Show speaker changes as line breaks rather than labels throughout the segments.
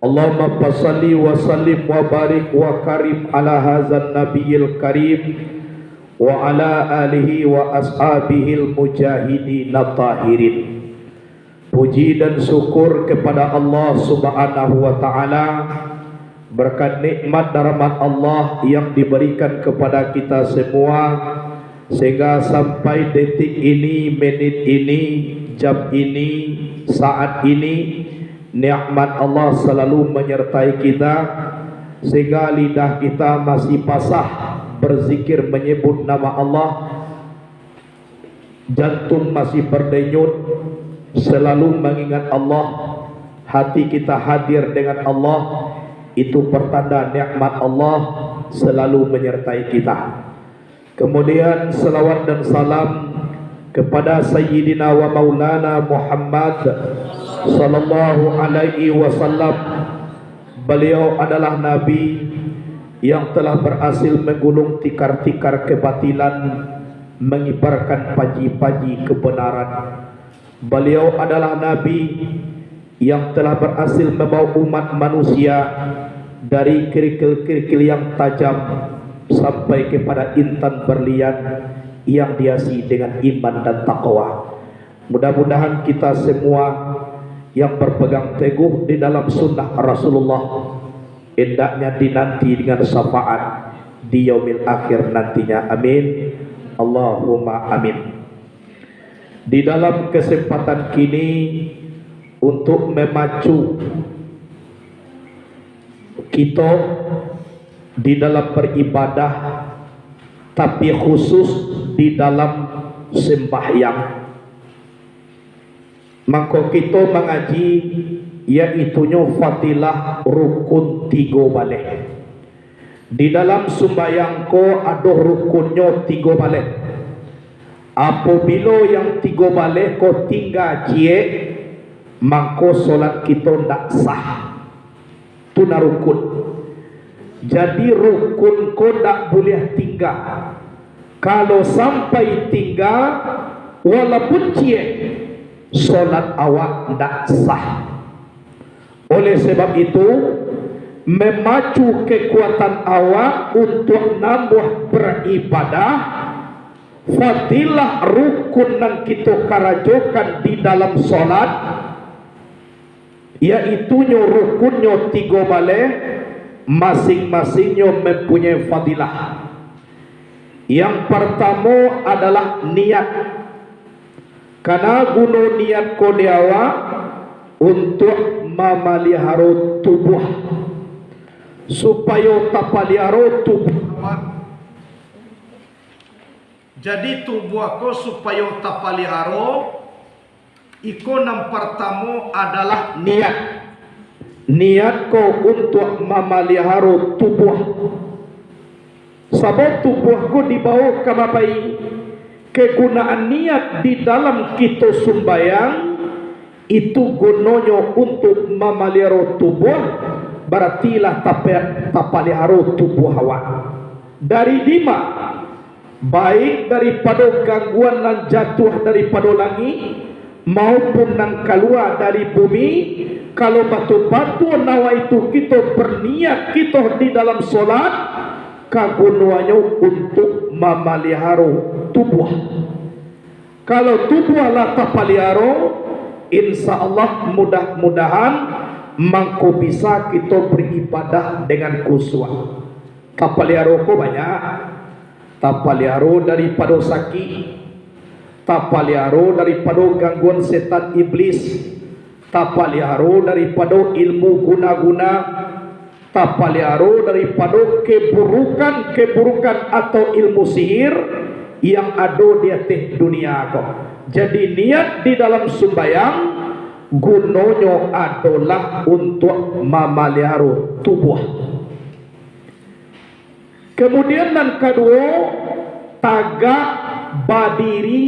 Allahumma salli wa sallim wa barik wa karim ala hadzal nabiyil karim wa ala alihi wa ashabihil mujahidin tahirin. Puji dan syukur kepada Allah Subhanahu wa taala berkat nikmat dan rahmat Allah yang diberikan kepada kita semua sehingga sampai detik ini, menit ini, jam ini, saat ini nikmat Allah selalu menyertai kita sehingga lidah kita masih basah berzikir menyebut nama Allah, jantung masih berdenyut selalu mengingat Allah, hati kita hadir dengan Allah. Itu pertanda nikmat Allah selalu menyertai kita. Kemudian salawat dan salam kepada Sayyidina wa Maulana Muhammad sallallahu alaihi wasallam. Beliau adalah Nabi yang telah berhasil menggulung tikar-tikar kebatilan, mengibarkan paji-paji kebenaran. Beliau adalah Nabi yang telah berhasil membawa umat manusia dari kerikil-kerikil yang tajam sampai kepada intan berlian yang dihiasi dengan iman dan takwa. Mudah-mudahan kita semua yang berpegang teguh di dalam sunnah Rasulullah hendaknya dinanti dengan syafaat di yaumil akhir nantinya. Amin. Allahumma amin. Di dalam kesempatan kini untuk memacu kita di dalam beribadah, tapi khusus di dalam sembahyang, maka kita mengaji iaitunya fadilah rukun 3 balik. Di dalam sembahyang ko ada rukunnya 3 balik. Apabila yang 3 balik ko tinggal cie, maka solat kita tidak sah. Itu rukun. Jadi rukun ko tidak boleh tinggal. Kalau sampai tinggal, walaupun cie, solat awak tidak sah. Oleh sebab itu, memacu kekuatan awak untuk nambah beribadah, fadilah rukun yang kita karajokan di dalam solat, iaitunya rukunnya 3 balik, masing-masingnya mempunyai fadilah. Yang pertama adalah niat. Karena guna niat ko diawa untuk memelihara tubuh supaya tapalihara tubuh. Jadi tubuh aku supaya tapalihara, iko yang pertama adalah niat. Niat ko untuk memelihara tubuh. Sebab tubuh ko dibawa ke bapai. Kegunaan niat di dalam kita sembahyang itu gunanya untuk memelihara tubuh, berartilah tapalihara tubuh awak dari 5, baik daripada gangguan yang jatuh daripada langit maupun yang keluar dari bumi. Kalau batu-batu nawa itu kita berniat kita di dalam solat, kegunaannya untuk memelihara tubuh. Kalau tubuh lah tapalihara, insya Allah mudah-mudahan mangko bisa kita beribadah dengan khusyuk. Tapalihara ko banyak. Tapalihara daripada sakit, tapalihara daripada gangguan setan iblis, tapalihara daripada ilmu guna-guna, tapalihara daripada keburukan atau ilmu sihir yang ada di atas dunia kau. Jadi niat di dalam sembahyang gunanya adalah untuk memelihara tubuh. Kemudian yang kedua, tagak berdiri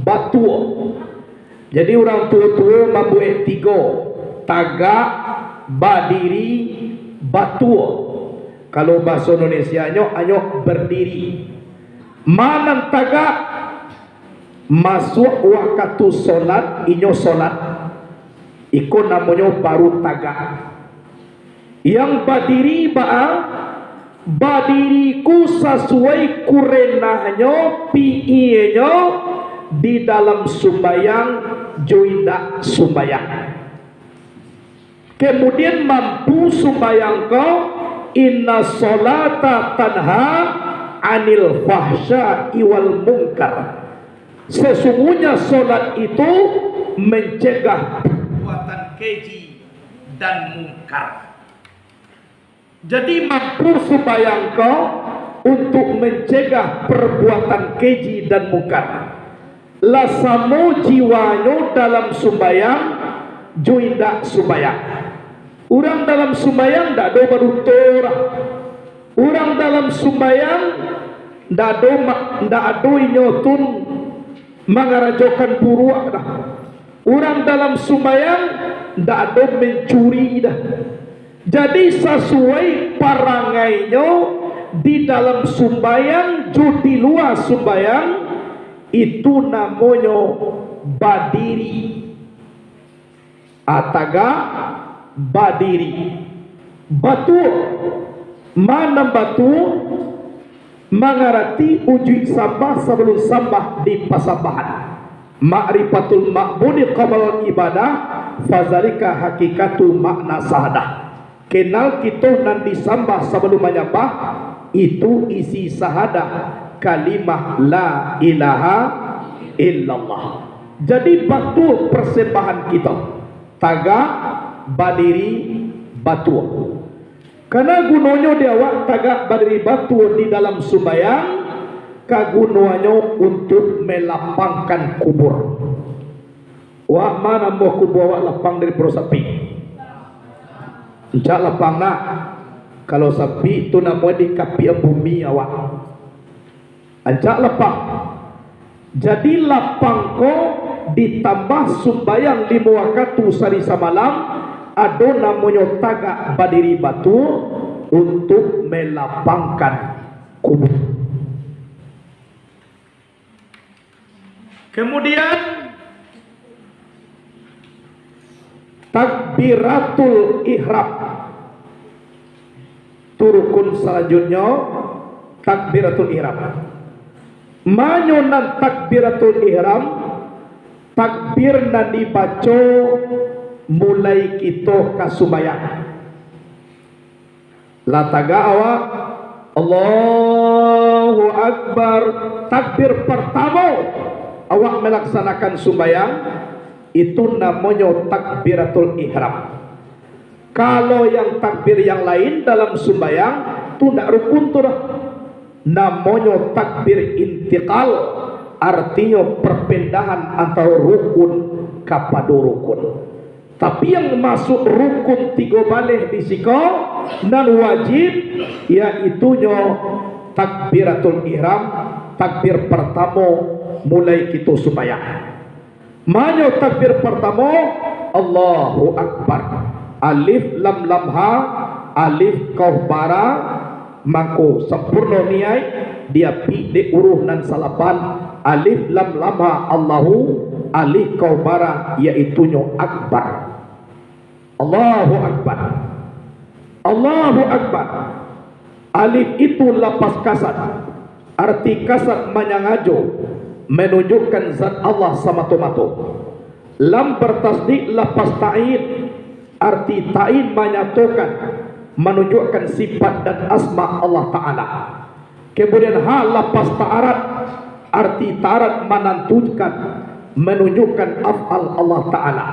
batua. Jadi orang tua-tua membuat 3, tagak berdiri batua. Kalau bahasa Indonesianya hanya berdiri. Mana tagak masuk waktu solat, inyo solat, ikut namanya baru tagak. Yang badiri badiriku sesuai kurenahnya piinya di dalam sumbayang joindak sumbayang. Kemudian mampu sumbayang kau, inna sholata tanha anil fahsya'i wal munkar. Sesungguhnya solat itu mencegah perbuatan keji dan mungkar. Jadi mampu sumbayang kau untuk mencegah perbuatan keji dan mungkar. Lasamu jiwanyo dalam sumbayang joindak sumbayang. Orang dalam sumbayang ndak do barutor. Orang dalam sumbayang ndak do nyotun mangarajokan buruak dah. Orang dalam sumbayang ndak do mencuri dah. Jadi sesuai parangainya di dalam sumbayang jo di luar sumbayang itu namanya badiri. Ataga badiri. Batu mana batu mengarti uji sambah sebelum sambah di pasambahan. Ma'rifatul ma'budi qabla ibadah fazalika hakikatu makna sahadah. Kenal kita nan disambah sebelum menyembah itu isi sahadah kalimah la ilaha illallah. Jadi batu persembahan kita taga badiri batu. Karena gunanya dia awak taga badiri batu di dalam sumbayang, kagunanya untuk melapangkan kubur. Wah mana mau kubur awak lapang dari perut sapi? Encak lapang nak. Kalau sapi itu namanya di kapi bumi awak. Encak lapang. Jadi lapang ko ditambah sumbayang 5 waktu sehari semalam, ada namanya tagak badiri batu untuk melapangkan kubur. Kemudian takbiratul ihram. Turukun selanjutnya takbiratul ihram. Manyonan takbiratul ihram, takbir na dibaca mulai kita kasumbayang. Lataga awak Allahu Akbar, takbir pertama awak melaksanakan sumbayang itu namanya takbiratul ihram. Kalau yang takbir yang lain dalam sumbayang itu tidak rukun tu dah. Namanya takbir intiqal, artinya perpindahan antara rukun kepada rukun. Tapi yang masuk rukun 3 balik di siko dan wajib yaitunya takbiratul ihram, takbir pertama mulai kita sumbayang. Mana takbir pertama? Allahu Akbar. Alif lam lam ha, alif kau bara, mako sempurna niai dia pi de uruh nan salapan alif lam lam ha Allahu, alif kau bara yaitunya akbar. Allahu Akbar. Allahu Akbar. Alif itu lapas kasat. Arti kasat menyangajo menunjukkan zat Allah sama-tomato. Lam bertasdik lapas ta'id, arti ta'id menyatakan menunjukkan sifat dan asma Allah Ta'ala. Kemudian ha lapas ta'arat, arti ta'arat menentukan menunjukkan af'al Allah Ta'ala.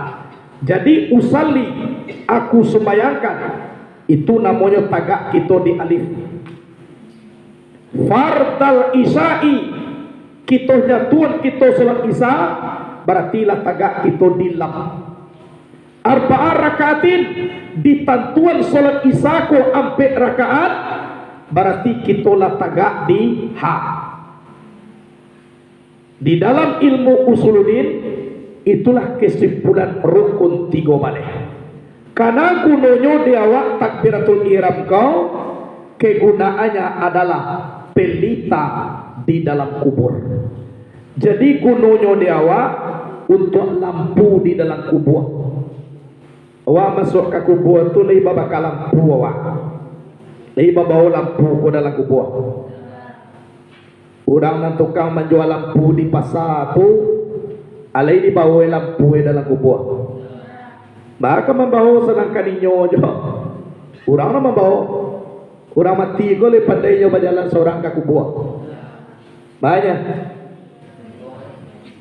Jadi usalli, aku sembayangkan, itu namanya tagak kita di alif. Fardal isya'i, kita nyatuan kita salat isya, berarti lah tagak kita di lam. Arba'ah rakaatin, ditantuan salat isya ko 4 rakaat, berarti kita lah tagak di ha. Di dalam ilmu usuluddin itulah kesimpulan rukun 3 balik. Karena gunanya di awak takbiratul ihram kau, kegunaannya adalah pelita di dalam kubur. Jadi gunanya di awak untuk lampu di dalam kubur. Awak masuk ke kubur tu lagi bakal lampu awak. Lagi bawa lampu ke dalam kubur. Orang yang tukang menjual lampu di pasar tu, alai dibawa lampu dalam kubur. Maka membawa sedangkan inyo je. Orang nak membawa. Orang mati kau le pandai nyo berjalan seorang ke kubur. Banyak.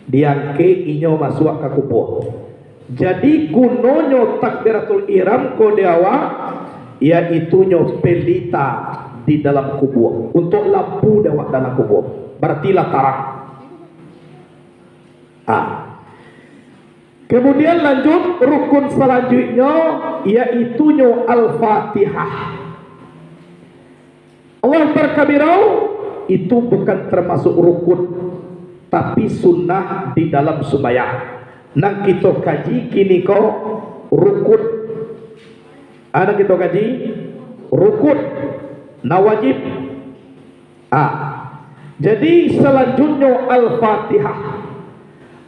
Diangke inyo masuk ke kubur. Jadi gunonyo takbiratul ihram ko dewa yaitu nyo pelita di dalam kubur untuk lampu dewa dalam kubur. Berarti lah tarang. Kemudian lanjut rukun selanjutnya yaitu nyo al-Fatihah. Allah berkabirau itu bukan termasuk rukun tapi sunnah di dalam sembahyang. Nang kita kaji kini ko rukun. Ada kita kaji rukun na wajib. Jadi selanjutnya al-Fatihah.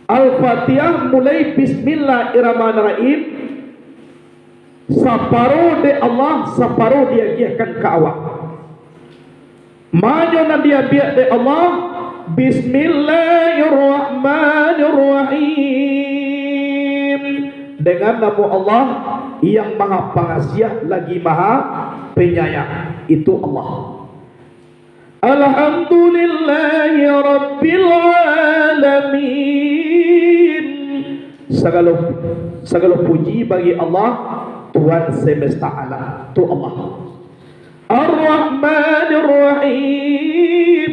Al-Fatihah mulai bismillahirrahmanirrahim. Separuh de Allah, separuh dia giahkan ke awak. Maju nanti dia biar de Allah. Bismillahirrahmanirrahim. Dengan nama Allah yang maha pengasih lagi maha penyayang. Itu Allah. Alhamdulillahi Rabbil Alamin. Segala puji bagi Allah Tuhan semesta alam. Itu Allah. Ar-Rahmanir-Rahim.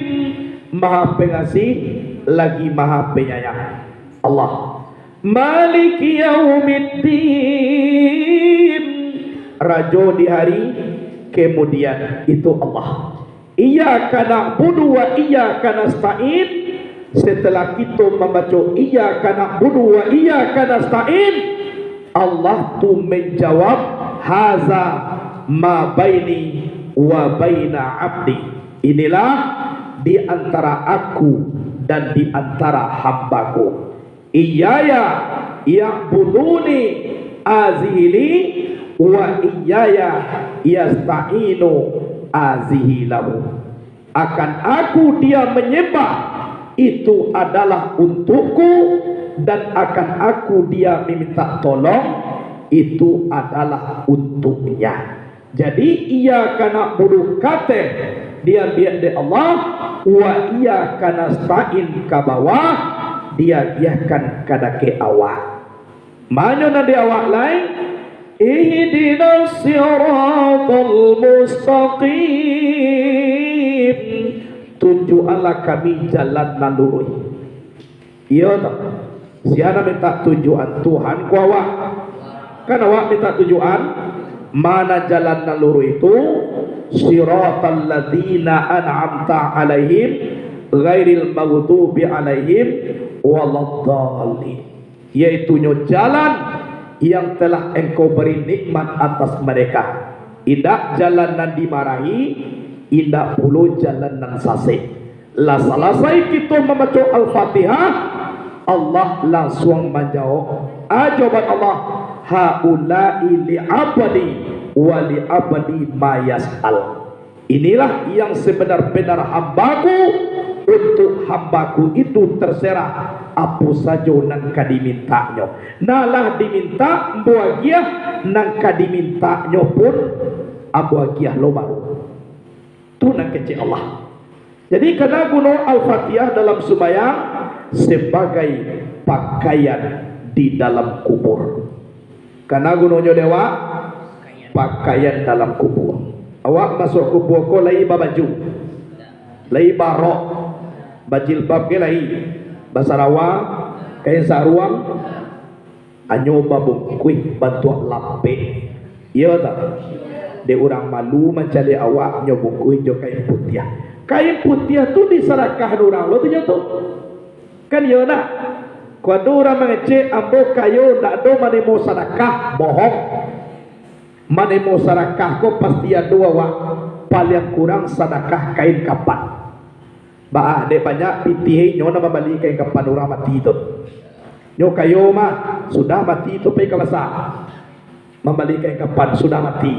Maha pengasih lagi maha penyayang. Allah. Maliki yaumiddin. Raja di hari kemudian. Itu Allah. Iyyaka na'budu wa iyyaka nasta'in. Setelah kita membaca iyyaka na'budu wa iyyaka nasta'in, Allah tu menjawab haza ma baini wa baina abdi. Inilah di antara aku dan di antara hambaku. Iyaya ya'buduni azhili wa iyaya yasta'inu azhilahu. Akan aku dia menyembah, itu adalah untukku, dan akan aku dia meminta tolong, itu adalah untuknya. Jadi iyyaka na'budu kate dia biar de Allah, wa iyyaka nasta'in ka bawah dia biarkan kada ke awak. Mana na di awak lain? Ihdinas siratal mustaqim. Tunjukkanlah kami jalan nan lurus. Iya tak? Siapa minta tujuan Tuhan ku awak? Kan awak minta tujuan. Mana jalan nan lurus itu? Siratal ladzina an'amta alaihim ghairil maghdubi alaihim waladdallin. Yaitu jalan yang telah engkau beri nikmat atas mereka. Indak jalan nan dimarahi, indak puluh jalan nan sasih. Lah selesai kita membaca Al-Fatihah, Allah langsung menjawab. Ajabat Allah, haula'i li abadi wa li abadi ma yas'al. Inilah yang sebenar-benar hambaku, untuk hambaku itu terserah apa saja nang kadimintanya. Nalah diminta buagiah nang kadimintanya pun abuagiah lo baru. Tu nang kecil Allah. Jadi kena guna Al-Fatihah dalam sembahyang sebagai pakaian di dalam kubur. Kena gunanya dewa pakaian dalam kubur. Awak masuk kubur ko lai baju, lai barok, bajilbab ke lai, basarawa, kain saruang, anyo babung kuih bantu lape. Iya tak? De orang malu mencari awak nyo bungkui jo kain putih. Kain putih tu diserahkan orang lo tu jatuh. Kan iya nak? Kalau orang mengecek ambo kayo nak do mane mau sedekah bohong. Mane mau sedekah ko pasti ada awak paling kurang sedekah kain kapan. Ba de banyak pitih nyo na membeli kain kapan orang mati tu. Nyo kayo mah sudah mati tu pergi ke pasar. membalikan kapan sudah mati.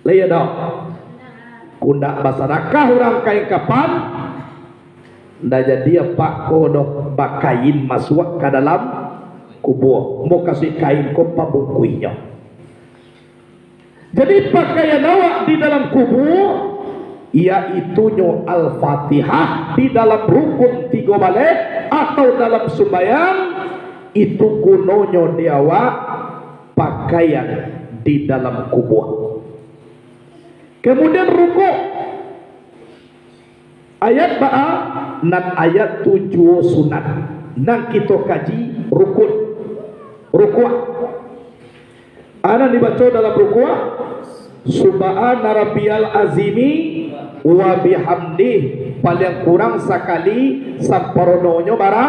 Laya dong. Kundak masyarakat orang kain kapan. Ndak jadi pak kodoh bakain masuk ke dalam kubur. Mau kasih kain ko pabungkuinya. Jadi pakaian awak di dalam kubur yaitu nyo al-fatihah di dalam rukun 3 balik atau dalam sembahyang itu gunonyo diawak pakaian di dalam kubur. Kemudian rukuk ayat ba'a dan ayat 7 sunat nang kita kaji rukun rukuk. Ana dibaca dalam rukuk subhana rabbiyal azimi wa bihamdi paling kurang sekali samparononyo bara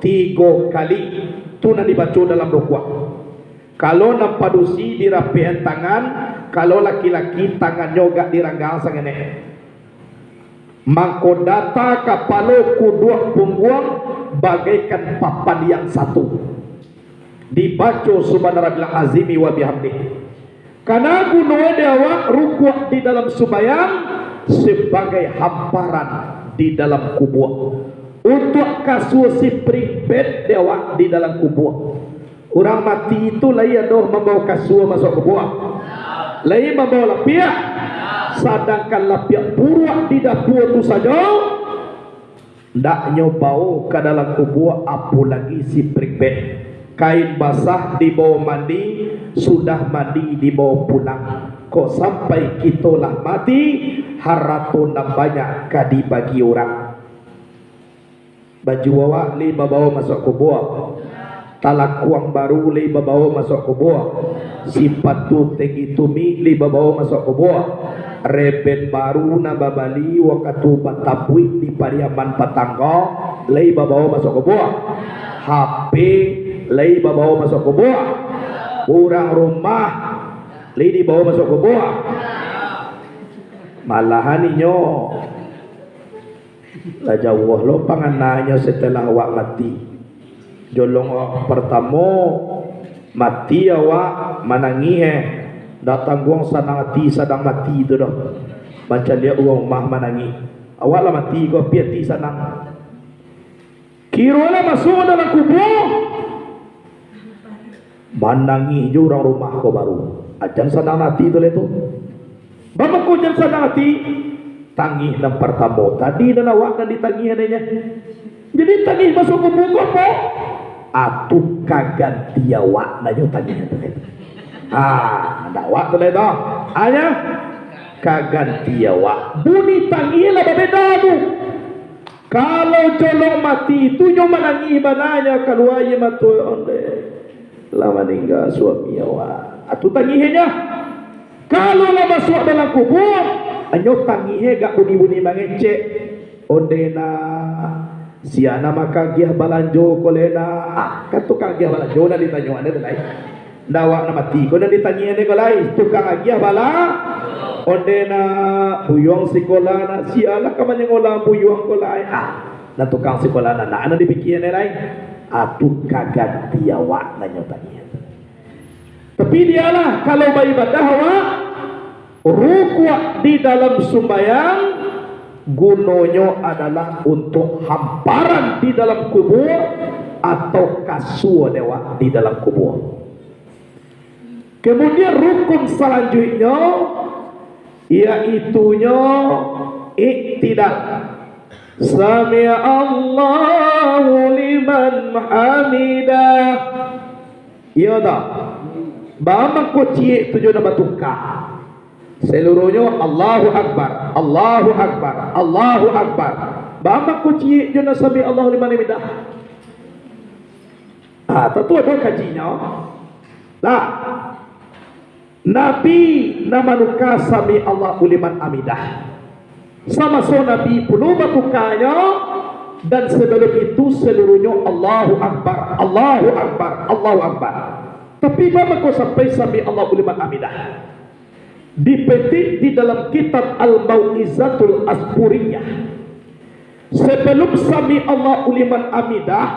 3 kali tu nak dibaca dalam rukuk. Kalau nampadusi dirapian tangan, kalau laki-laki tangannya gak diranggang sangene mangkodata kapalo kudua punggung bagaikan papan yang satu dibaca subhana rabbil azimi wa bihamdi. Karena gunanya dewa rukuk di dalam sembahyang sebagai hamparan di dalam kubur untuk kasus si pribet dewa di dalam kubur. Orang mati itu lain doh membawa kasur masuk kubur, lain membawa lapiak. Sedangkan lapiak buruk di dapur itu saja ndak nyobau ke dalam kubur, apalagi si pribet. Kain basah dibawa mandi, sudah mandi dibawa pulang. Kok sampai kita lah mati, harapan dan banyak kadi bagi orang. Baju awak li bawa masuk kubur, talakuang baru li bawa masuk kubur, sipatu tinggi tumi li bawa masuk kubur, reben baru na babali wakatu batapui di pariaman patangga li bawa masuk kubur, HP lai bawa masuk kubur, orang rumah lai dibawa masuk kubur. Malahan inyo la jauh lo pangananya setelah awak mati. Jolong awak pertama mati awak manangi datang guang sanang mati itu dah. Macam dia orang mah manangi. Awak lah mati kau piati sanang. Kira lah masuk dalam kubur. Manangi je orang rumah kau baru. Ajan sanang hati tu letu. Bapak kau jangan sanang hati. Tangih dan pertama tadi dan awak dan ditangih adanya. Jadi tangih masuk kubur kau po. Atu kaganti awak nanya tangih tu letu. Ada awak tu letu. Hanya kaganti awak. Bunyi tangih lah berbeda tu. Kalau colong mati itu nyo manangi bananya keluar ye matu onde. Lah meninggal suami awak. Atu tangihnya. Kalau lah masuk dalam kubur, anyo tangihnya gak bunyi-bunyi mangecek. Ondena siana maka giah balanjo kolena. Kan tukang giah balanjo na ditanyo ane delai. Dawak na mati ko na ditanya ne kolai. Tukang giah bala. Ondena buyong sekolah na siala ka man ngolah buyong kolai. Na tukang sekolah na ana dibikin ne lai. Atu kaganti awak na nyotanya. Tapi dialah kalau beribadah awak rukuk di dalam sembahyang gunanya adalah untuk hamparan di dalam kubur atau kasur dewa di dalam kubur. Kemudian rukun selanjutnya iaitunya iktidal. Sami'a Allahu liman hamidah. Ya dah. Bama ko cie tujuh nama tukar. Seluruhnya Allahu Akbar, Allahu Akbar, Allahu Akbar. Bama ko cie jona sami Allahu liman hamidah. Tentu ada kajinya. Lah. Nabi nama nuka sami Allahu liman hamidah. Sama so Nabi penuh batukanya dan sebelum itu seluruhnya Allahu Akbar, Allahu Akbar, Allahu Akbar. Tapi bapa kau sampai sami Allahu liman hamidah. Dipetik di dalam kitab Al-Mau'izatul Asburiyah. Sebelum sami Allahu liman hamidah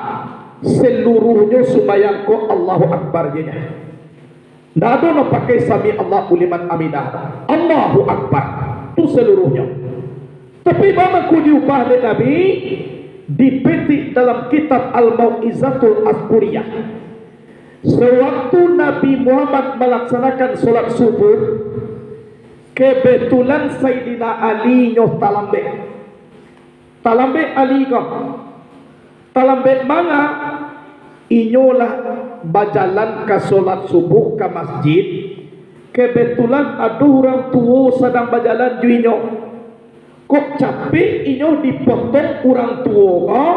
seluruhnya sembahyang ko Allahu Akbar nya. Ndak ada no pakai sami Allahu liman hamidah. Allahu Akbar. Itu seluruhnya. Tapi bagaimana ku diubah oleh Nabi dipetik dalam kitab Al-Mau'izatul Asburiyah. Sewaktu Nabi Muhammad melaksanakan solat subuh, kebetulan Sayyidina Ali nyoh talambe. Talambe Ali kau. Talambe mana? Inyolah berjalan ke solat subuh ke masjid. Kebetulan ada orang tua sedang berjalan juinyo. Kok capek inyo dipotong orang tua kau?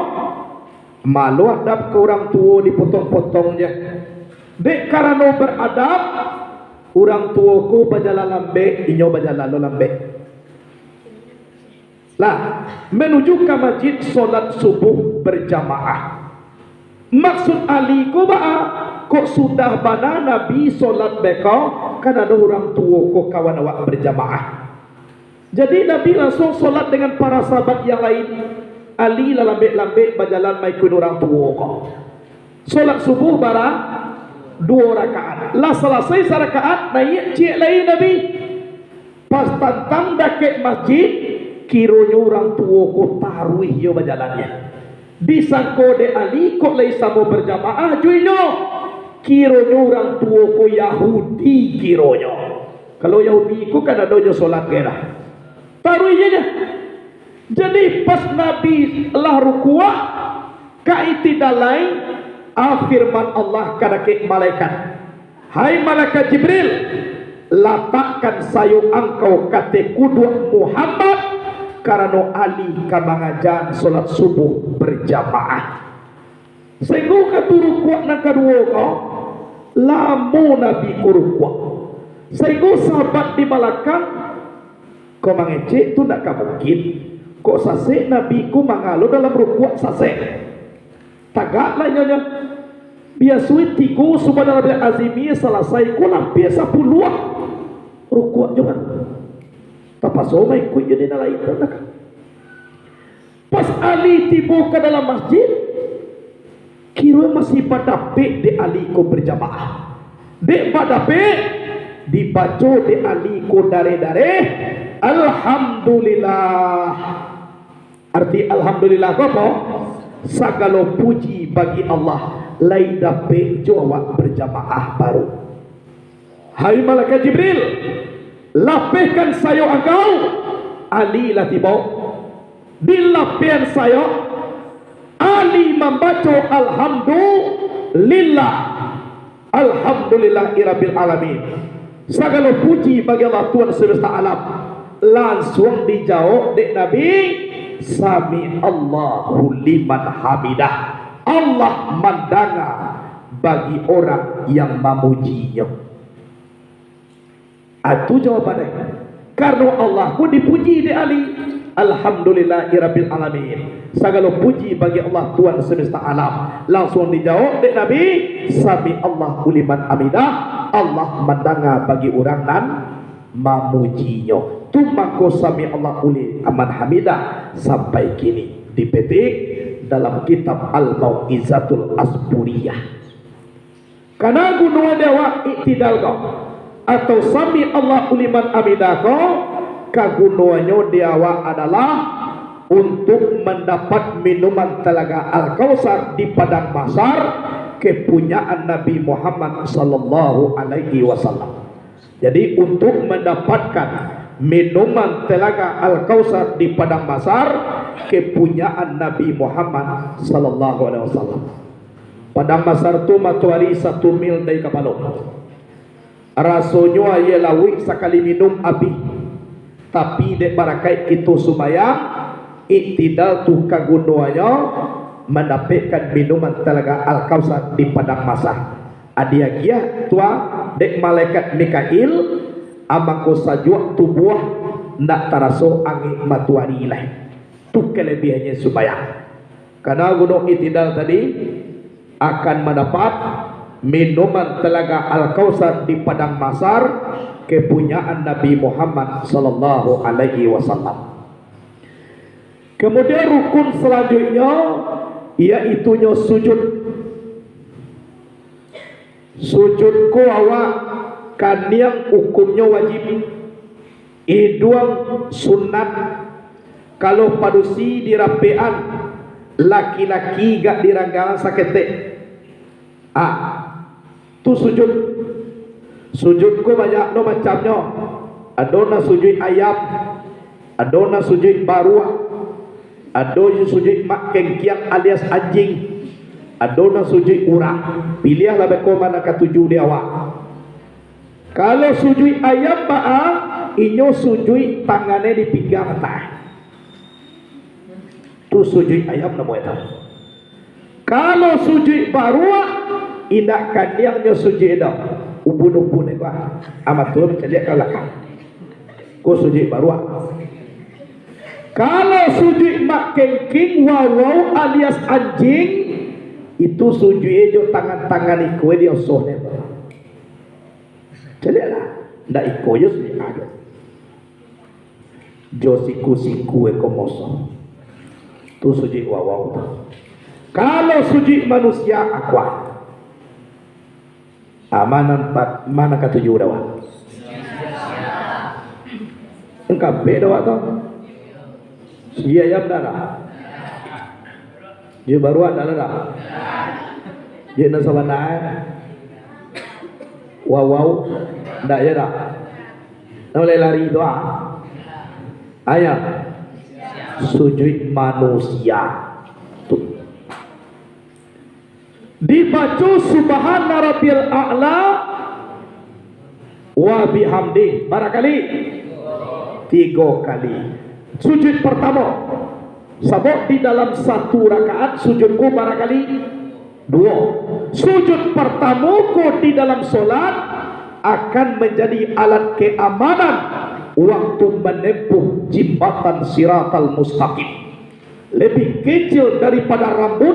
Malu adab ke orang tua dipotong-potongnya. Dek karena beradab, orang tuaku berjalan lambe, inyo berjalan lambe. Lah, menuju ke masjid solat subuh berjamaah. Maksud Ali ko ba? Kok sudah bana Nabi solat beko, kan ada orang tuaku kawan awak berjamaah. Jadi Nabi langsung solat dengan para sahabat yang lain. Ali lambe-lambe berjalan maikun orang tuaku. Solat subuh bara 2 rakaat. Lah selesai serakaat naik cik lain Nabi. Pas tantang dakek masjid, kironya orang tuaku taruih yo berjalannya. Disangko de Ali kok lai samo berjamaah juinyo. Kironya orang tuaku Yahudi kironya. Kalau Yahudi ku kan ada solat kena. Taruihnya. Jadi pas Nabi lah rukuah kaitidalai firman Allah kadake malaikat. Hai malaikat Jibril, letakkan sayo engkau kate kudu Muhammad karena Ali kamangajan solat subuh berjamaah. Sehingga katuru kuat nak kedua kau lamu Nabi kurukuat. Sehingga sahabat di belakang kau mengecek tu nak mungkin. Kok sase Nabi ku mangalo dalam rukuat sase. Tagaklah nyonya. Biasui tiku subhanallah bil azimi selesai ku lampir 10 rukuat juga. Tapasomai ku jadi nala itu nak. Pas Ali tiba ke dalam masjid, kira masih pada pe de Ali ku berjamaah. De pada pe dibaca de Ali ku dare-dare alhamdulillah. Arti alhamdulillah apa? Segala puji bagi Allah lai dapat jawab berjamaah baru. Hai malaikat Jibril, lapihkan saya engkau. Ali lah tiba. Dilapihkan saya, Ali membaca alhamdulillah. Alhamdulillahirabbil alamin. Segala puji bagi Allah Tuhan semesta alam. Langsung dijawab dek Nabi, sami Allahu liman hamidah. Allah mandanga bagi orang yang memujinya. Itu jawabannya. Karena Allah pun dipuji di Ali. Alhamdulillahirabbil alamin. Segala puji bagi Allah Tuhan semesta alam. Langsung dijawab dek Nabi, sami Allahu liman hamidah. Allah mandanga bagi orang nan memujinya. Maka sami Allahu liman hamidah sampai kini dipetik dalam kitab Al-Mau'izatul Asburiyah. Karena gunung dewa iktidal kau atau sami Allahu liman hamidah kau, kagunuannya dewa adalah untuk mendapat minuman telaga Al-Kausar di padang mahsyar kepunyaan Nabi Muhammad sallallahu alaihi wasallam. Jadi untuk mendapatkan minuman telaga Al-Kausar di padang mahsyar kepunyaan Nabi Muhammad sallallahu alaihi wasallam. Padang mahsyar tu matuari 1 mil dari kapalo. Rasanya ia lawi sekali minum api. Tapi dek barakai itu supaya iktidal tu kagunuannya mendapatkan minuman telaga Al-Kausar di padang mahsyar. Adiagia tua dek malaikat Mikail amako sajua tubuh ndak taraso angin matuari ilahi. Itu kelebihannya supaya karena gunung iktidal tadi akan mendapat minuman telaga Al-Kausar di padang mahsyar kepunyaan Nabi Muhammad sallallahu alaihi wasallam. Kemudian rukun selanjutnya yaitu sujud. Sujud ku awak kan yang hukumnya wajib, iduang sunat. Kalau padusi dirapean, laki-laki gak diranggalan sakete. Tu sujud. Sujudku banyak no macamnya. Adona sujud ayam, adona sujud baruah, adona sujud mak kengkiang alias anjing, adona sujud urang. Pilihlah beko mana ketujuh dia awak. Kalau sujud ayam inyo sujud tangannya dipinggang atas. Tu sujud ayam nama itu. Kalau sujud baruah, indak kandiangnya sujud itu. Ubun-ubun itu amat tu mencari kalahkan. Ko sujud baruah. Kalau sujud mak kengking wawau alias anjing, itu sujud itu tangan-tangan ikut dia sohnya. Celilah, ndak ikut je sujud ada. Jo siku-siku ekomoso. Tu sujud wawau. Kalau sujud manusia akwa. Mana ketujuh dawa? Engkau beda waktu. Dia ayam dah lah. Dia baru ada lah. Dia nasi bandai. Wow, dah ya dah. Boleh lari doa. Ayam. Sujud manusia. Dibaca subhana rabbil a'la wa bihamdi barangkali 3 kali. Sujud pertama sebab di dalam satu rakaat sujudku barangkali 2. Sujud pertamaku di dalam solat akan menjadi alat keamanan waktu menempuh jembatan siratal mustaqim. Lebih kecil daripada rambut,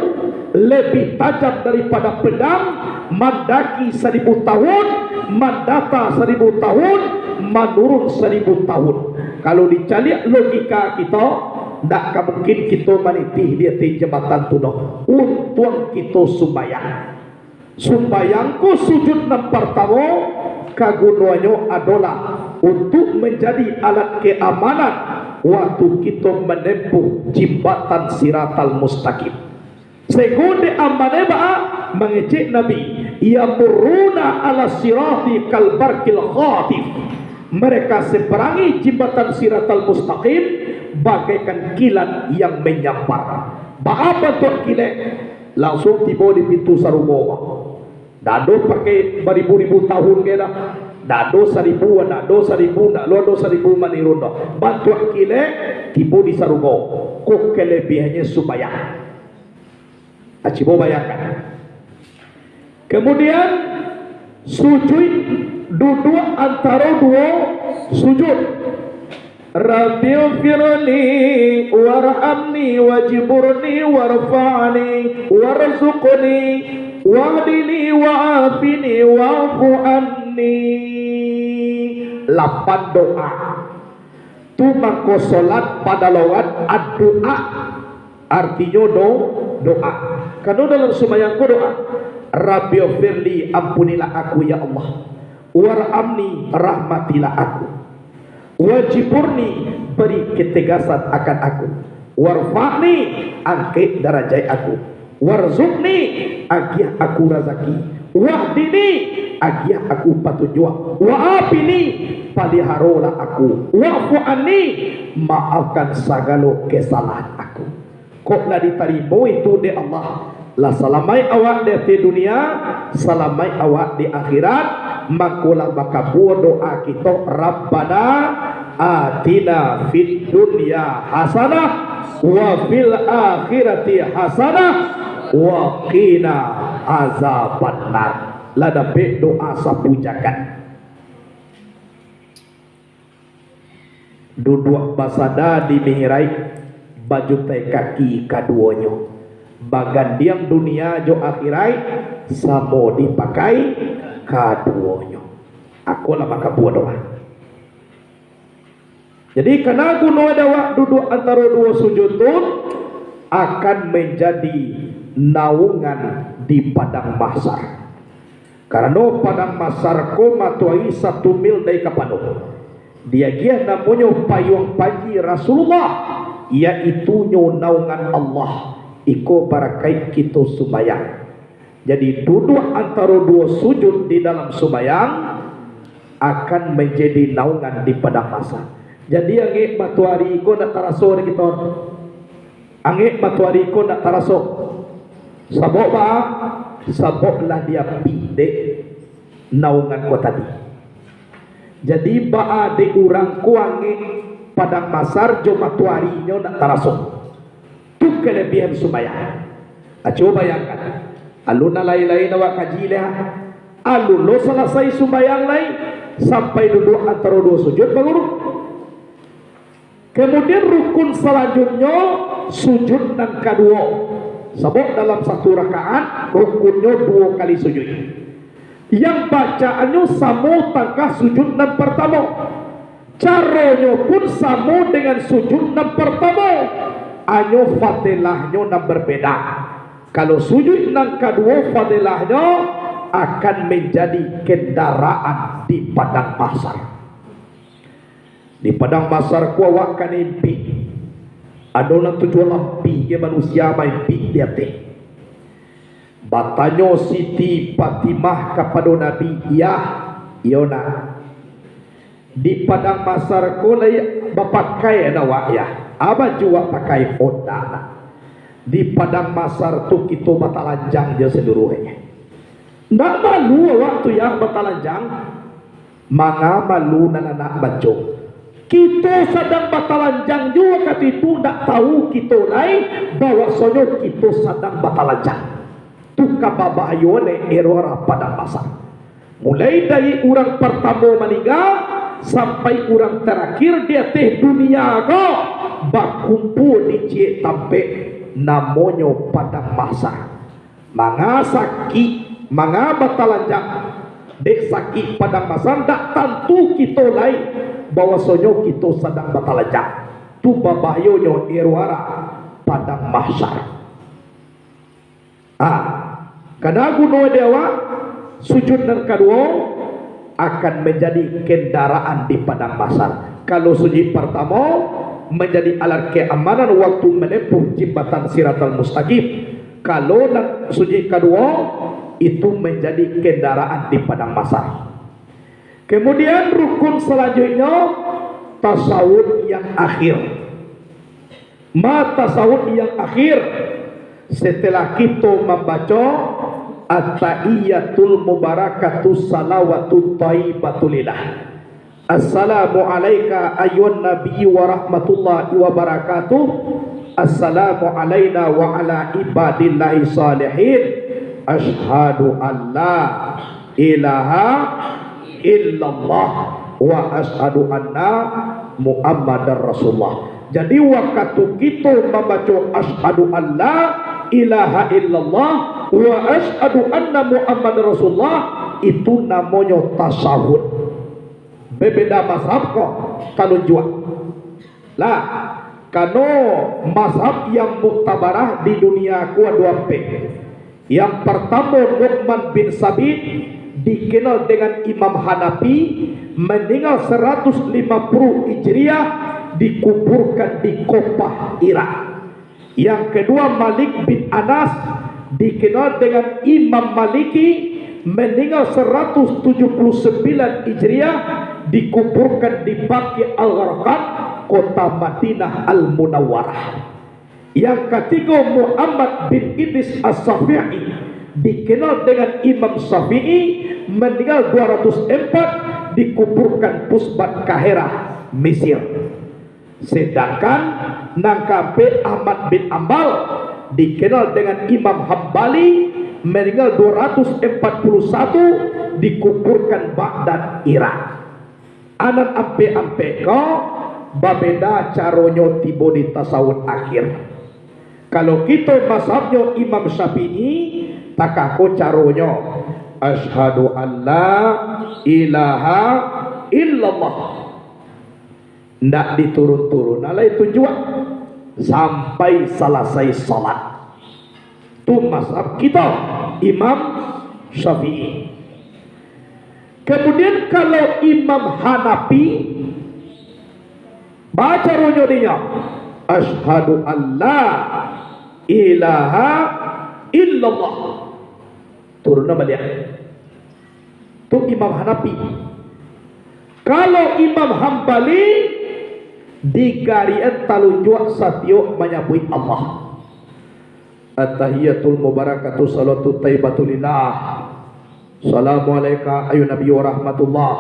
lebih tajam daripada pedang, mendaki 1000 tahun, mendata 1000 tahun, menurun 1000 tahun. Kalau dicari logika kita, tak mungkin kita menitih dia di jembatan tu dah. Untung kita sumbayang. Sumbayangku sujud yang pertama kagunaannya adalah untuk menjadi alat keamanan waktu kita menempuh jembatan siratal mustaqim. Segunde amane mengecek Nabi, yamuruna ala sirati kal barqil khatif. Mereka seberangi jembatan siratal mustaqim bagaikan kilat yang menyampar. Apa tu kilat? Langsung tiba di pintu Saruboga. Dado pakai beribu-ribu tahun ke dah. Dado 1000, dado 1000, dado 1000 manirundo. Bantu kile tiba di Saruboga. Kok kelebihannya supaya Acibo bayangkan. Kemudian sujud duduk antara 2 sujud. Rabbighfirli warhamni wajburni warfa'ni warzuqni wahdini wa'afini wa'fu anni. 8 doa. Tu mako solat pada lawat ad-doa. Artinya doa. Karena dalam sembahyangku doa. Rabbighfirli, ampunilah aku ya Allah. Warhamni, rahmatilah aku. Wajiburni, beri ketegasan akan aku. Warfa'ni, angkat darajat aku. Warzuqni, agiah aku rezeki. Wahdini, agiah aku petunjuk. Wa'afini, paliharolah aku. Wa'fu anni, maafkan segala kesalahan aku. Koklah diterima itu di Allah. Lah salamai awak di dunia, salamai awak di akhirat. Makulah maka doa kita, Rabbana atina fid dunya hasanah wa fil akhirati hasanah wa qina azabannar. Lah dapat doa sapujakan. Duduk basada di mihrai baju teh kaki kaduanya. Bagandiang dunia jo akhirai samo dipakai kaduanya. Aku lah maka buat doa. Jadi karena guna doa duduk antara 2 sujud tu akan menjadi naungan di padang mahsyar. Karena padang masar ko matuai 1 mil dari kapano. Dia gia namanya payung panji Rasulullah, yaitu naungan Allah. Iko barakai kita sumayang. Jadi duduk antara dua sujud di dalam sumayang akan menjadi naungan di padang masar. Jadi angin matuari ko nak taraso kita. Angin matuari ko nak taraso. Sabok ba? Saboklah dia pide naungan ko tadi. Jadi ba de urang ko angin padang masar jo matuari nyo nak taraso. Tu kelebihan sumayang. Coba bayangkan. Alun na lain-lain awak kaji leha. Alun lo selesai sumayang lain sampai duduk antara dua sujud baru. Kemudian rukun selanjutnya sujud dan kedua. Sebab dalam satu rakaat rukunnya 2 kali sujud. Yang bacaannya sama tangkah sujud dan pertama. Caranya pun sama dengan sujud dan pertama. Hanya fadilahnya yang berbeda. Kalau sujud yang kedua fadilahnya akan menjadi kendaraan di padang mahsyar. Di padang mahsyar ku awak kan impi. Ada orang tujuan lampi ke manusia mimpi dia teh. Batanyo Siti Fatimah kepada Nabi, ya Yona. Di padang mahsyar ku lay bapakai awak ya. Aba juga pakai Honda. Di padang mahsyar tu kita batalanjang dia seluruhnya. Ndak malu waktu yang batalanjang. Manga malu anak baco. Kita sedang batalanjang juga kat itu ndak tahu kita lain bahwa sonyo kita sedang batalanjang. Tu kababahayone erora padang mahsyar. Mulai dari orang pertama meninggal sampai orang terakhir dia teh dunia go bakumpul di cie tampe namanya padang mahsyar. Manga sakit, manga batalanjang dek sakit padang mahsyar dak tentu kita lain bahwa sonyo kita sedang batalanjang. Tu babayonya irwara padang mahsyar. Karena gunung dewa sujud dan kedua akan menjadi kendaraan di padang mahsyar. Kalau sujud pertama menjadi alat keamanan waktu menempuh jembatan Siratal Mustaqim. Kalau sujud kedua itu menjadi kendaraan di padang mahsyar. Kemudian rukun selanjutnya tasawuf yang akhir. Tasawuf yang akhir setelah kita membaca at-tahiyyatul mubarakatus salawatut thayyibatulillah. Assalamu alayka ayyuhan nabiyyu wa rahmatullahi wa barakatuh. Assalamu alayna wa ala ibadillahi salihin. Ashhadu an la ilaha illallah wa ashhadu anna Muhammadar Rasulullah. Jadi waktu kita membaca ashhadu an la ilaha illallah wa ashhadu anna Muhammadar Rasulullah, itu namanya tasawuf. Berbeda mazhab kok kalau jual lah. Kano mazhab yang muktabarah di dunia ku dua p. Yang pertama Nu'man bin Sabit dikenal dengan Imam Hanafi, meninggal 150 Hijriah, dikuburkan di Kopah Irak. Yang kedua Malik bin Anas dikenal dengan Imam Maliki, meninggal 179 Hijriah, dikuburkan di Baqi Al-Gharqad, kota Madinah Al-Munawwarah. Yang ketiga Muhammad bin Idris As-Syafi'i, dikenal dengan Imam Syafi'i, meninggal 204, dikuburkan Pusbat Kahirah, Mesir. Sedangkan nangkape Ahmad bin Ambal, dikenal dengan Imam Hambali, meninggal 241, dikuburkan Baghdad, Irak. Anak ampe-ampe ko babeda caronyo tibo di tasawuf akhir. Kalau kita mazhabnya Imam Syafi'i, takako caronyo asyhadu an la ilaha illallah. Ndak diturun-turun alai tujuan sampai selesai salat. Tu mazhab kita Imam Syafi'i. Kemudian kalau Imam Hanafi baca runyodinya, asyhadu an la ilaha illallah, turun balik. Itu Imam Hanafi. Kalau Imam Hambali digarian talunjuk satyo menyambui Allah. At-tahiyatul mubarakatuh salatu taibatulillah. Assalamualaikum ayuh Nabi wa rahmatullah.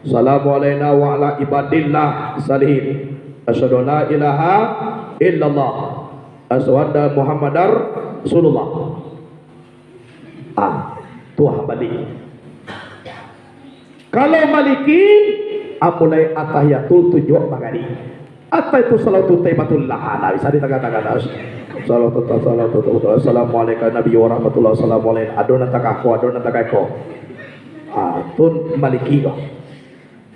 Assalamualaikum wa ala ibadillah salihin. Asyhadu la ilaha illallah. Asyhadu anna Muhammadar Rasulullah. Tuah balik. Kalau Maliki mulai atahiyatul tujuh magari. Atau itu salatu taibatullah. Nah, bisa ditengah-tengah. Assalamualaikum Nabi wa rahmatullah. Assalamualaikum adona takako. Tun Maliki kok.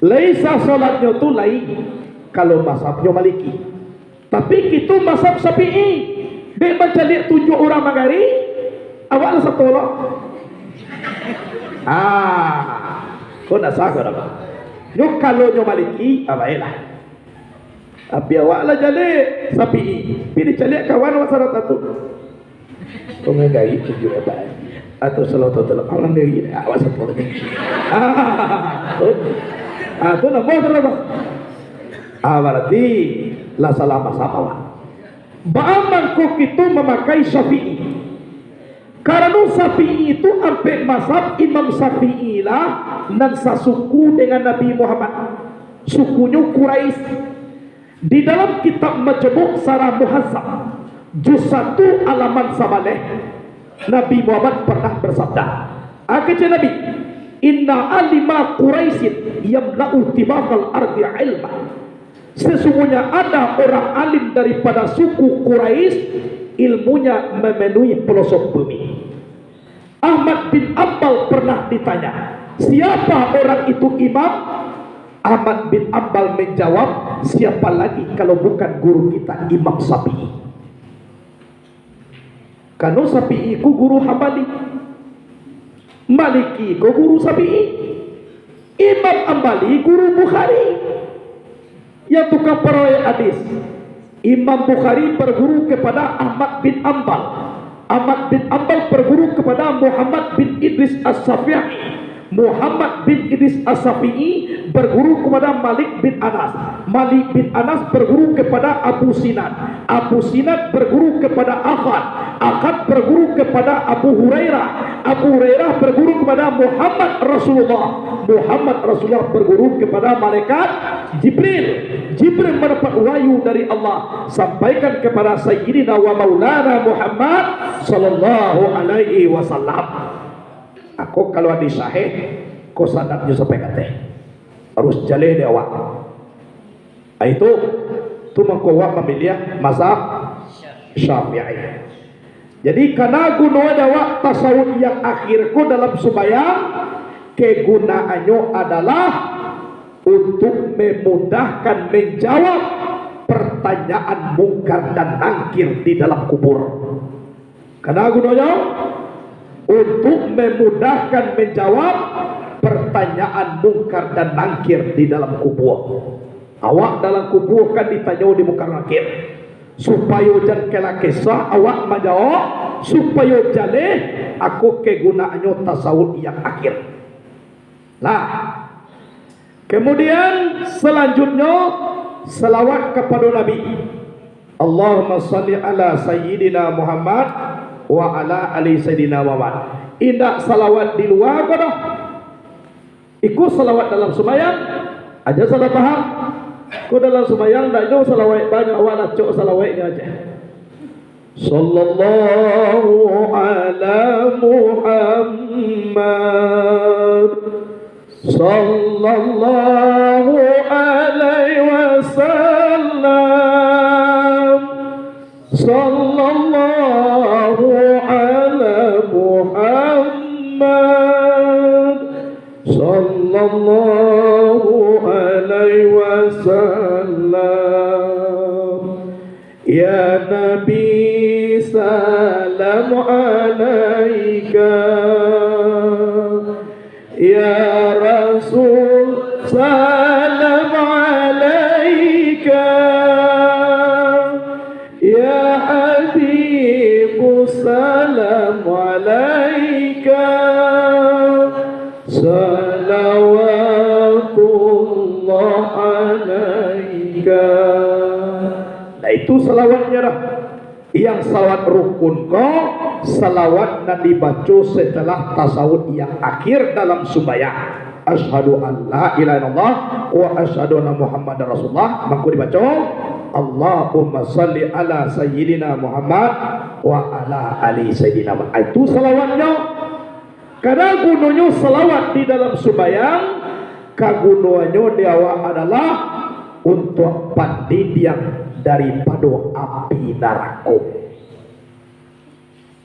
Laisa salatnya tu lain kalau mazhabnya Maliki. Tapi kita mazhab Syafi'i. Dia mencari 7 orang magari. Awak satu lah. Kau nak sakar apa? Yo kalau nyo Maliki, baiklah. Tapi awak lah jadi Syafi'i. Pilih cari kawan awak sarat satu. Kau menggari 7 orang. Atau salatu telah orang dari awak satu lagi. Itu nama saudara. Berarti lah salah mazhab awak. Baaman kok itu memakai Syafi'i. Karena Syafi'i itu ampe mazhab Imam Syafi'i lah dan sasuku dengan Nabi Muhammad. Sukunya Quraisy. Di dalam kitab Majmu' Sarah Muhazzab juz 1 halaman 9 Nabi Muhammad pernah bersabda, kata Nabi, inna alima Quraisyin yamla'u timaqal ardi ilma. Sesungguhnya ada orang alim daripada suku Quraisy, ilmunya memenuhi pelosok bumi. Ahmad bin Ambal pernah ditanya, siapa orang itu imam? Ahmad bin Ambal menjawab, siapa lagi kalau bukan guru kita Imam Syafi'i. Karena Syafi'i ku guru Hambali, Maliki ku guru Syafi'i, Imam Ambali guru Bukhari. Yang tukang peroyak hadis, Imam Bukhari berguru kepada Ahmad bin Ambal. Ahmad bin Ambal berguru kepada Muhammad bin Idris As-Syafi'i. Muhammad bin Idris As-Syafi'i berguru kepada Malik bin Anas. Malik bin Anas berguru kepada Abu Sinan. Abu Sinan berguru kepada Akhad. Akhad berguru kepada Abu Hurairah. Abu Hurairah berguru kepada Muhammad Rasulullah. Muhammad Rasulullah berguru kepada malaikat Jibril. Jibril mendapat wahyu dari Allah, sampaikan kepada Sayyidina wa Maulana Muhammad sallallahu alaihi wasallam. Aku kalau ada sahih, kau sanadnya sampai kata harus jaleh dia awak. Itu tu mengkawak memilih mazhab Syafi'i. Jadi karena guna awak tasawuf yang akhirku dalam sembahyang, kegunaannya adalah untuk memudahkan menjawab pertanyaan mungkar dan nangkir di dalam kubur. Karena gunanya untuk memudahkan menjawab pertanyaan mungkar dan nangkir di dalam kubur. Awak dalam kubur kan ditanya di mungkar nangkir, supaya jangan kela kisah awak menjawab, supaya jaleh aku kegunaannya tasawuf yang akhir. Nah, kemudian selanjutnya selawat kepada Nabi. Allahumma salli ala Sayyidina Muhammad wa ala ali Sayyidina Muhammad. Indah salawat di luar kau dah. Ikut salawat dalam sembahyang aja salah paham. Kau dalam sembahyang tak jauh salawat banyak, awak nak cok salawatnya aja. Sallallahu ala Muhammad sallallahu alaihi wasallam. Sallallahu ala Muhammad sallallahu alaihi wasallam. Ya Nabi salam alaika, ya salam alaika ya Habibu, salam alaika salawatullah alaika. Nah itu salawatnya dah. Yang salawat rukun kok salawat dan dibaca setelah tasawuf yang akhir dalam sembahyang. Asyhadu an la ilaha illallah wa asyhadu anna Muhammadar Rasulullah. Maka dibaca Allahumma salli ala sayyidina Muhammad wa ala ali sayyidina Muhammad. Itu salawatnya. Karena gunanya salawat di dalam sembahyang, kagunanya dia adalah untuk pendidikan daripada api neraka.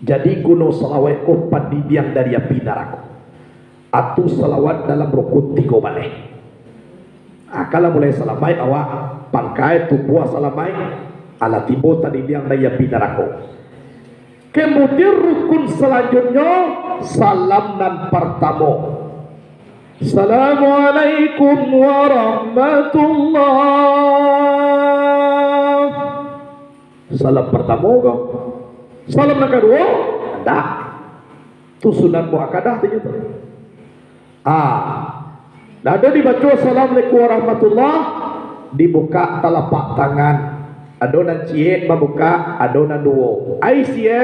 Jadi guna salawat ko pendidikan dari api neraka. Atau salawat dalam rukun 3 balik. Kalau mulai salamai awak pangkai tubuh salamai ala tibo tadi yang dari api neraka. Kemudian rukun selanjutnya salam dan pertama. Assalamualaikum warahmatullah. Salam pertama kok. Salam yang kedua tak. Itu sunat muakkadah ternyata. Ada dibaca assalamualaikum warahmatullah, dibuka telapak tangan. Adonan cie membuka adonan dua. Aisyah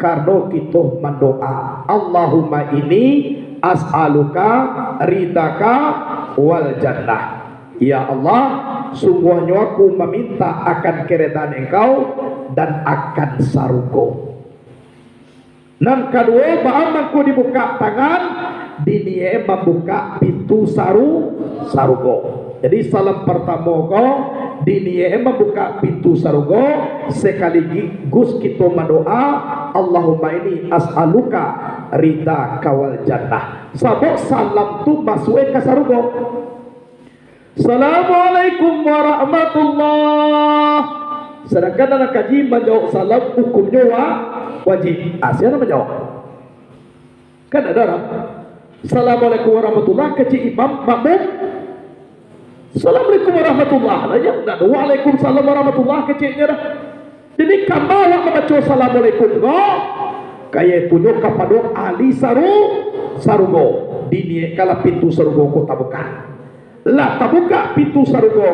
karena kita mendoa Allahumma ini as'aluka ridaka wal jannah. Ya Allah, sungguhnya aku meminta akan keridhaan Engkau dan akan surga. Dan kedua, bahwa dibuka tangan, dinie membuka pintu surga. Jadi salam pertama kau dinie membuka pintu surga, sekaligus kita mendoa Allahumma ini as'aluka ridha kawal jannah. Sabuk salam tu masuk ke surga. Assalamualaikum warahmatullah. Sedangkan dalam kaji menjawab salam hukumnya wajib. Siapa menjawab? Kan ada orang Assalamualaikum warahmatullah kecil imam makmum Assalamualaikum warahmatullah aja enggak ada waalaikumsalam warahmatullah kecilnya dah. Jadi kambal yang membaca assalamualaikum kayak tunjuk kepada ahli sarugo dini kalau pintu sarugo kau tabuka lah tabuka pintu sarugo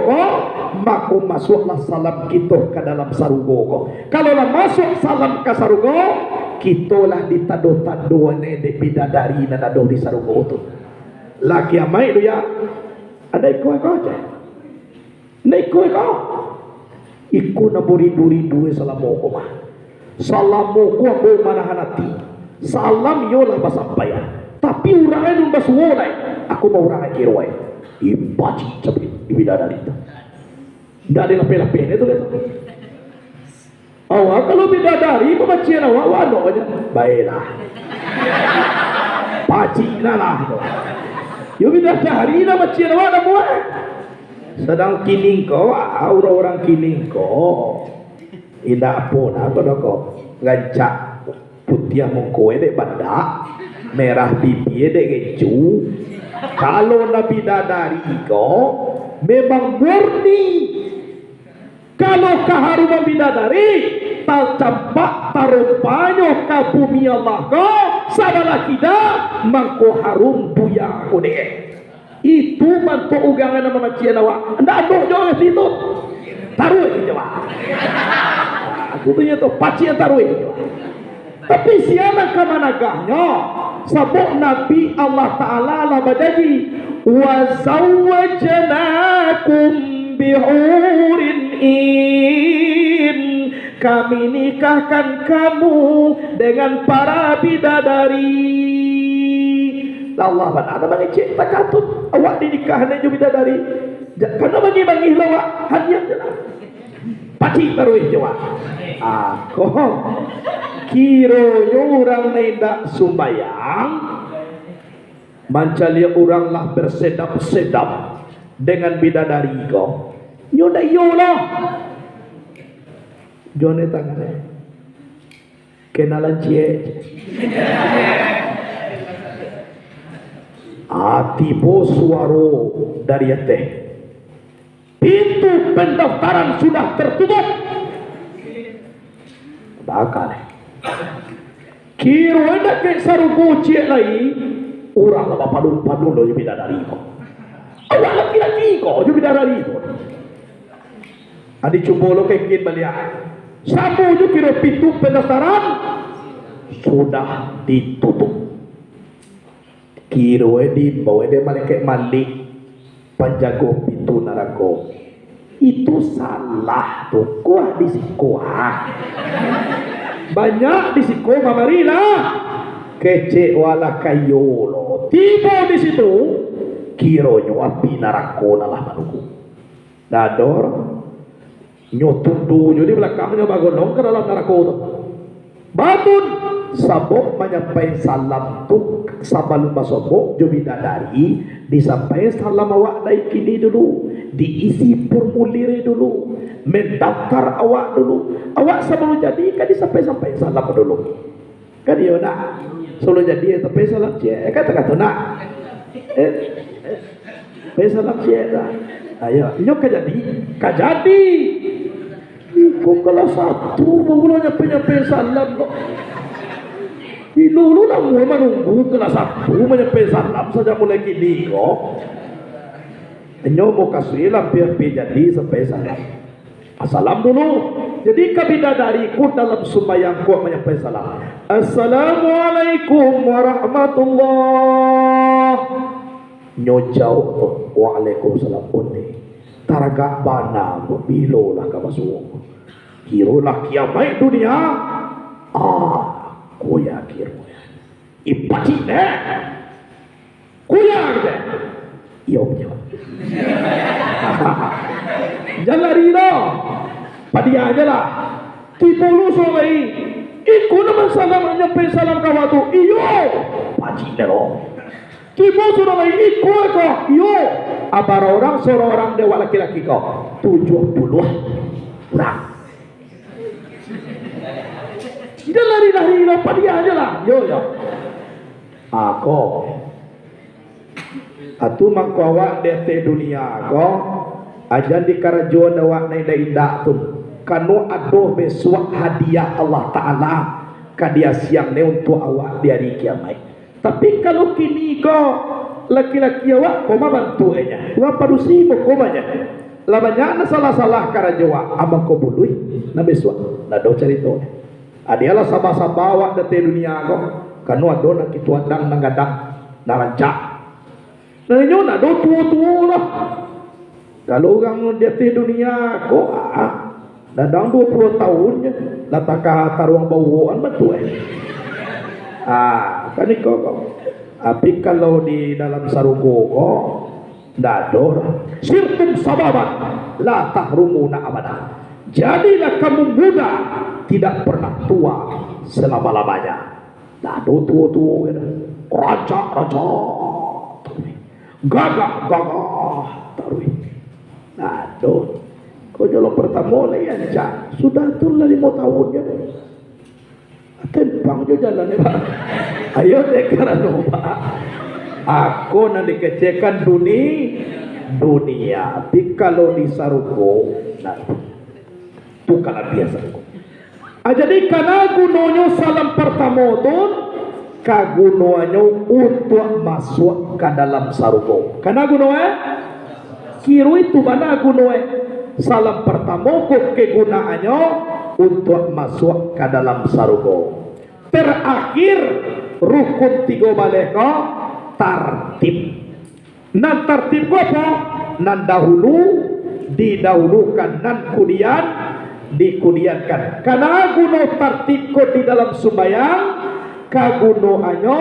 maka masuklah salam kita ke dalam sarugo. Kalau lah masuk salam ke sarugo, kita lah ditado-tado ne de bidadari na nado di sarugo tu. Laki amai tu ya. Ada ikut aja. Nak ikut kau. Ikut na buri-duri salamu ko mah. Salamu ko aku mana hanati. Salam yo lah basampaya. Tapi urang nu basuolai. Aku mau urang kiroi. Ibaci capi bidadari tu. Ndak ada lape-lape itu betul. Awak kalau bidadari pembacian awak wano aja. Baiklah. Pacina lah tu. Yo bidadari na bacian awak nak buat. Sedang kining ko, orang kining ko. Indah pun apa dah ko. Ngancak putih mongko dek banda, merah pipi dek keju. Kalau Nabi bidadari ko memang murni. Kalau keharuman bidadari tercampak terupanya ke bumi Allah ko sabalah kita mangko harum buya ko dek. Itu mantu ugangan nama macian awak. Ndak ada jauh situ. Taruh je wak. Aku punya tu pacian taruh je. Tapi siapa ke managahnya? Sebab Nabi Allah Taala lah berjanji wa zawwajnakum bihurin in, kami nikahkan kamu dengan para bidadari. Allah benar bagi cik takatut awak dinikah dengan bidadari. Karena bagi lawak hanya jelah. Pati taruh jawab. Kok kiranya orang tidak sumbayang mancalia orang lah bersedap-sedap dengan bidadari kau. Yoda yolah. Jone tangannya. Kenalan cik. Tiba suara dari teh, pintu pendaftaran sudah tertutup. Bakal kira ada ke sarugo cek lagi orang apa padun lo jadi bidadari kok. Awak laki-laki kok jadi bidadari itu. Adi coba lo kekin balik. Sabu je kira pintu pendaftaran sudah ditutup. Kira di bawa dia malaikat malik penjaga pintu neraka. Itu salah tuh, kuah di sikuah. Banyak di sikuah mamarilah. Kecek wala kayo lo. Tiba di situ kironyo api neraka nalah manuku. Dador nyotundu jadi belakangnya bagonong ke dalam neraka itu. Batun sabok menyampaikan salam tu sabal masabok jo bidadari disampaikan salam awak naik kini dulu, diisi formulir dulu, mendaftar awak dulu. Awak sebelum jadi kan disampaikan salam dulu. Kan dia nak sebelum jadi tapi salam cie kata nak salam cie dah. Ayo nyok kajadi kok kelas 1 mulanya penyampaian salam kok. Dulu lah mulai menunggu kelas 1 menyampaikan salam saja mulai kini kok. Nyok mau kasih lampian jadi sampai salam. Salam dulu. Jadi kabidadariku dalam sembahyang kuat menyampaikan salam. Assalamualaikum warahmatullah. Nyojau waalaikumsalam onde. Taraga bana bilo lah ka masuk. Kiro lah kiamai dunia. Kuya kiro. Ipati deh. Kuya deh. Iya punya. Jangan rino. Padi aja lah. Tipulu solai. Iku naman salam nyampe salam kawatu. Iyo. Padi deh lo. Tiba sudah lagi ikut kok, yo. Abar orang seorang dewa laki-laki kok 70 orang. Dia lari-lari apa dia aja lah, yo. Aku, atu mangkawak dete dunia kok, aja di karajuan awak nai indah tu, kanu adoh besok hadiah Allah Taala kadia siang ne untuk awak di hari kiamat. Tapi kalau kini kau laki-laki awak koma bantu aja. Wa padusi mo komanya. Lamanya na salah-salah karajawa abang ko bului na beswa. Na do carito. Adialah sabah-sabah awak date dunia kau. Kanu ado na kituandang nangadang narancak. Na inyo na do tuwa-tuwa lah. Kalau orang date dunia kau dadang 20 tahunnya lataka taruang bawaan betul kan kok. Tapi kalau di dalam sarugo kok dador sirtum sababan la tahrumuna abada. Jadilah kamu muda, tidak pernah tua selama-lamanya. Dado tua-tua raja gagah taruh. Dado kau jalan pertama lah ya sudah tur 5 tahun ya. Tempang je jalan ni Pak. Ayo dekat Pak. Aku nak dikecekan dunia. Tapi kalau di saruko, nah, tu kalau biasa. Jadi karena gunanya salam pertama tu, kagunanya untuk masuk ke dalam saruko. Karena gunanya, kira itu mana gunanya? Salam pertama kegunaannya untuk masuk ke dalam sarugo. Terakhir rukun 3 baleka tartib. Nan tartib apa? Nan dahulu didahulukan, nan kemudian dikemudiankan. Karena guna tartib di dalam sembahyang, kagunaannya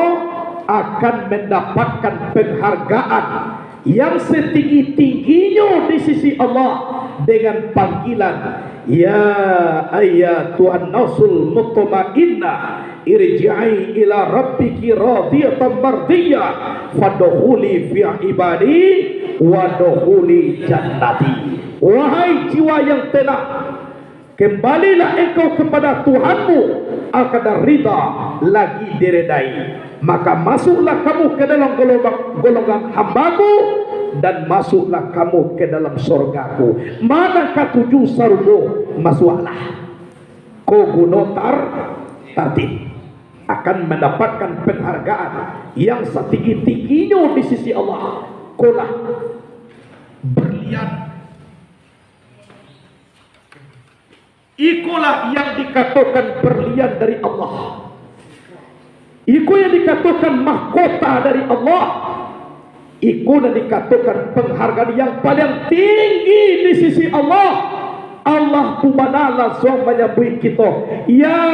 akan mendapatkan penghargaan yang setinggi-tingginya di sisi Allah dengan panggilan ya ayyatuhan nafsul mutmainnah irji'i ila rabbiki radiyatan mardiyah fadkhuli fi ibadi wadkhuli jannati. Wahai jiwa yang tenang, kembalilah engkau kepada Tuhanmu akan ridha lagi diredai, maka masuklah kamu ke dalam golongan hambaku dan masuklah kamu ke dalam surgaku. Mana ketujuh sargo masuklah. Ko gunotar tartib akan mendapatkan penghargaan yang setinggi-tingginya di sisi Allah. Kolah berlian. Ikulah yang dikatakan berlian dari Allah. Iku yang dikatakan mahkota dari Allah. Iku yang dikatakan penghargaan yang paling tinggi di sisi Allah. Allah Subhanahu langsung menyebut kita, ya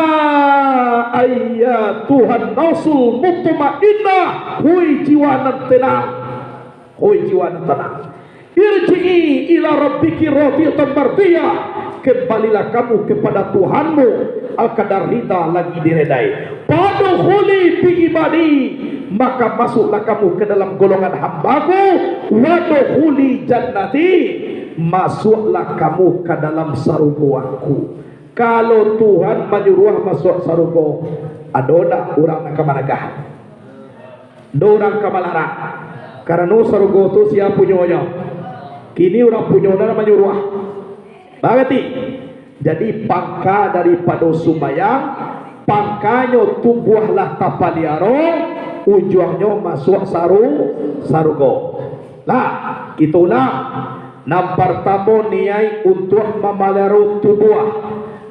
ayyatuhan nafsul mutmainnah, hui jiwa nan tenang, hui jiwa nan tenang. Irji'i ila rabbiki radiyatan mardiyah, kembalilah kamu kepada Tuhanmu al-qadar rida lagi diredai. Padkhuli fi ibadi, maka masuklah kamu ke dalam golongan hambaku. Wadkhuli jannati, masuklah kamu ke dalam sarugoanku. Kalau Tuhan menyuruh masuk sarugo, ada orang ke manakah? Dorang ke malarang. Karena sarugo itu siapa punyanya? Kini orang punya nama menyuruh. Berarti jadi pangka daripada sumayang, pangkanya tubuhlah tapaliaro, ujungnya masuk sarugo. Lah, itulah nang pertama niai untuk memelihara tubuh.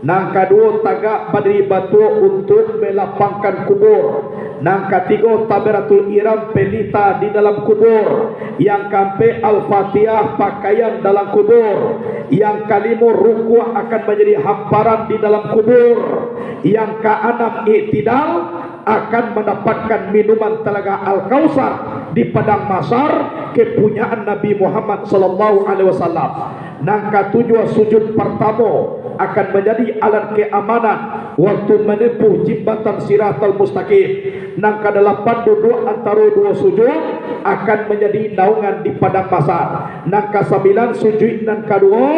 Nang kedua tagak badri batu untuk melapangkan kubur. Nang ketiga tabaratul iram pelita di dalam kubur. Yang keempat al-fatihah pakaian dalam kubur. Yang kelima ruku' akan menjadi hamparan di dalam kubur. Yang keenam i'tidal akan mendapatkan minuman telaga Al-Kausar di padang mahsyar kepunyaan Nabi Muhammad sallallahu alaihi wasallam. Nang ketujuh sujud pertama akan menjadi alat keamanan waktu menempuh jembatan Siratal Mustaqim. Nang kedelapan duduk antara dua sujud akan menjadi naungan di padang mahsyar. Nang kesembilan sujud dan kedua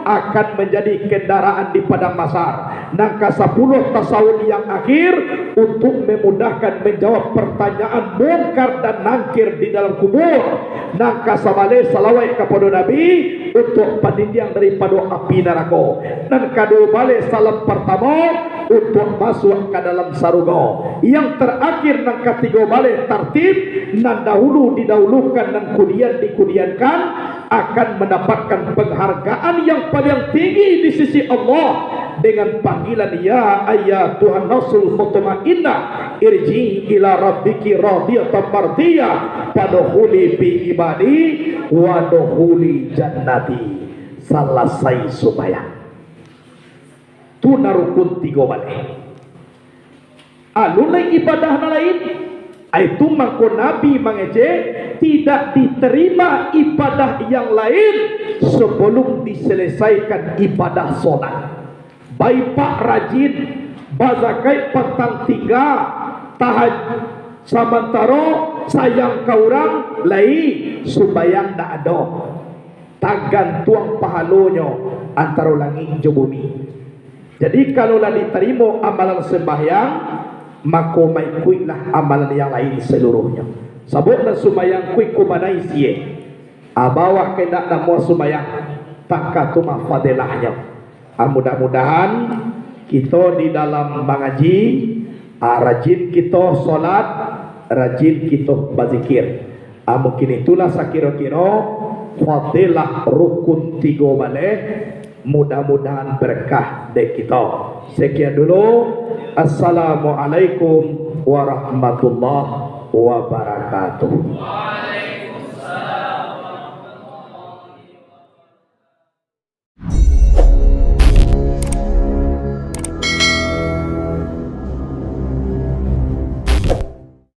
akan menjadi kendaraan di padang mahsyar. Nang ke-10 tasawuf yang akhir untuk memudahkan menjawab pertanyaan mungkar dan nangkir di dalam kubur. Nang ke-11 salawat kepada Nabi untuk penindian daripada api neraka. Dan ke-12 salam pertama untuk masuk ke dalam surga. Yang terakhir nang ke-13 tertib nan dahulu didahulukan dan kemudian dikemudiankan akan mendapatkan penghargaan yang paling tinggi di sisi Allah dengan panggilan ya ayyatuhan nafsul mutmainnah irji ila rabbiki radiyatan mardiyah padkhuli fi ibadi wadkhuli jannati. Selesai sembahyang tu narukun 3 balik alulai ibadah lain itu mangko Nabi mengece tidak diterima ibadah yang lain sebelum diselesaikan ibadah solat. Baik pak rajin bazakai petang 3 tahaj sementara sayang kau orang lain subayang tak ada tagan tuang pahalonya antara langit dan bumi. Jadi kalaulah diterima amalan sembahyang maka maikuilah amalan yang lain seluruhnya. Sabutlah sembahyang kui kumanai siye abawa kena nama sembahyang takatuma fadilahnya. Mudah-mudahan kita di dalam mengaji rajin kita solat, rajin kita berzikir. Mungkin itulah sekira-kira fadilah rukun 3 balik. Mudah-mudahan berkah dari kita. Sekian dulu. Assalamualaikum warahmatullahi wabarakatuh.